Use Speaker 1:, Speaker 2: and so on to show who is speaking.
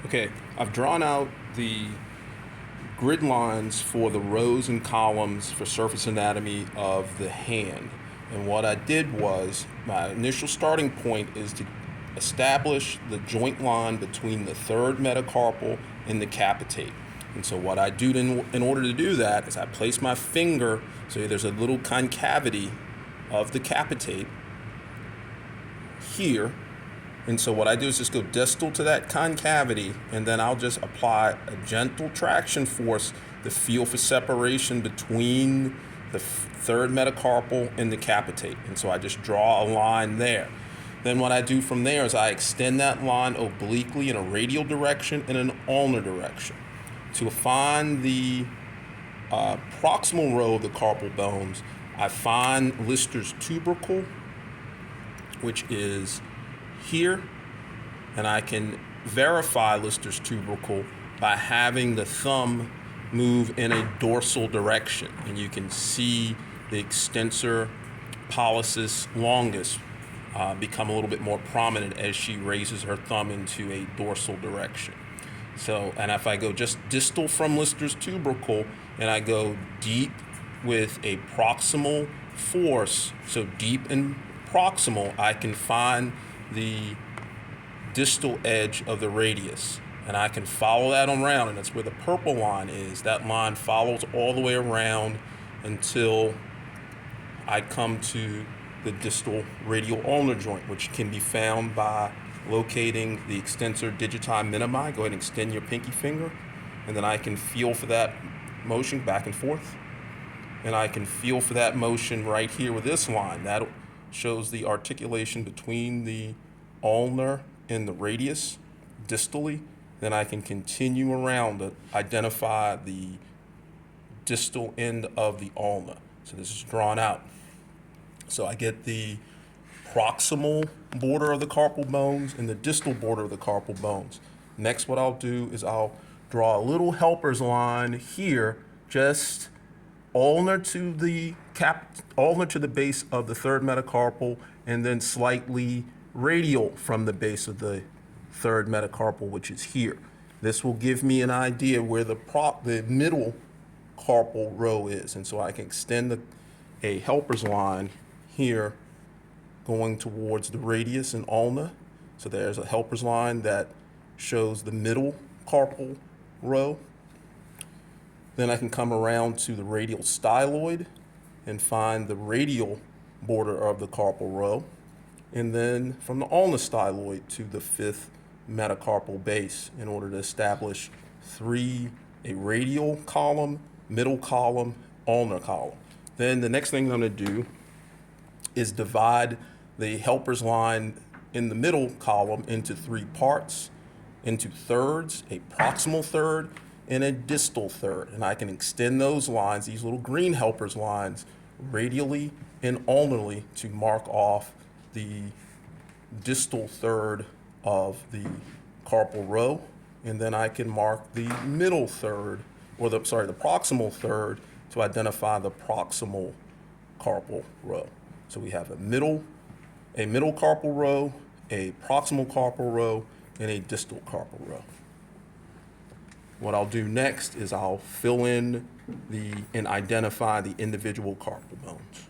Speaker 1: Okay, I've drawn out the grid lines for the rows and columns for surface anatomy of the hand. And what I did was, my initial starting point is to establish the joint line between the third metacarpal and the capitate. And so what I do in order to do that is I place my finger, so there's a little concavity of the capitate here. And so what I do is just go distal to that concavity, and then I'll just apply a gentle traction force to feel for separation between the third metacarpal and the capitate. And so I just draw a line there. Then what I do from there is I extend that line obliquely in a radial direction and an ulnar direction. To find the proximal row of the carpal bones, I find Lister's tubercle, which is here, and I can verify Lister's tubercle by having the thumb move in a dorsal direction, and you can see the extensor pollicis longus become a little bit more prominent as she raises her thumb into a dorsal direction. So, and if I go just distal from Lister's tubercle and I go deep with a proximal force, so deep and proximal, I can find the distal edge of the radius, and I can follow that around, and that's where the purple line is. That line follows all the way around until I come to the distal radial ulnar joint, which can be found by locating the extensor digiti minimi. Go ahead and extend your pinky finger, and then I can feel for that motion back and forth, and I can feel for that motion right here with this line. That shows the articulation between the ulnar and the radius distally. Then I can continue around to identify the distal end of the ulna. So this is drawn out. So I get the proximal border of the carpal bones and the distal border of the carpal bones. Next, what I'll do is I'll draw a little helper's line here, just ulnar to the base of the third metacarpal, and then slightly radial from the base of the third metacarpal, which is here. This will give me an idea where the middle carpal row is, and so I can extend a helper's line here going towards the radius and ulna. So there's a helper's line that shows the middle carpal row. Then I can come around to the radial styloid and find the radial border of the carpal row. And then from the ulnar styloid to the fifth metacarpal base in order to establish a radial column, middle column, ulnar column. Then the next thing I'm going to do is divide the helper's line in the middle column into three parts, into thirds, a proximal third and a distal third. And I can extend those lines, these little green helper's lines, radially and ulnarly to mark off the distal third of the carpal row. And then I can mark the middle third, or the proximal third, to identify the proximal carpal row. So we have a middle carpal row, a proximal carpal row, and a distal carpal row. What I'll do next is I'll fill in and identify the individual carpal bones.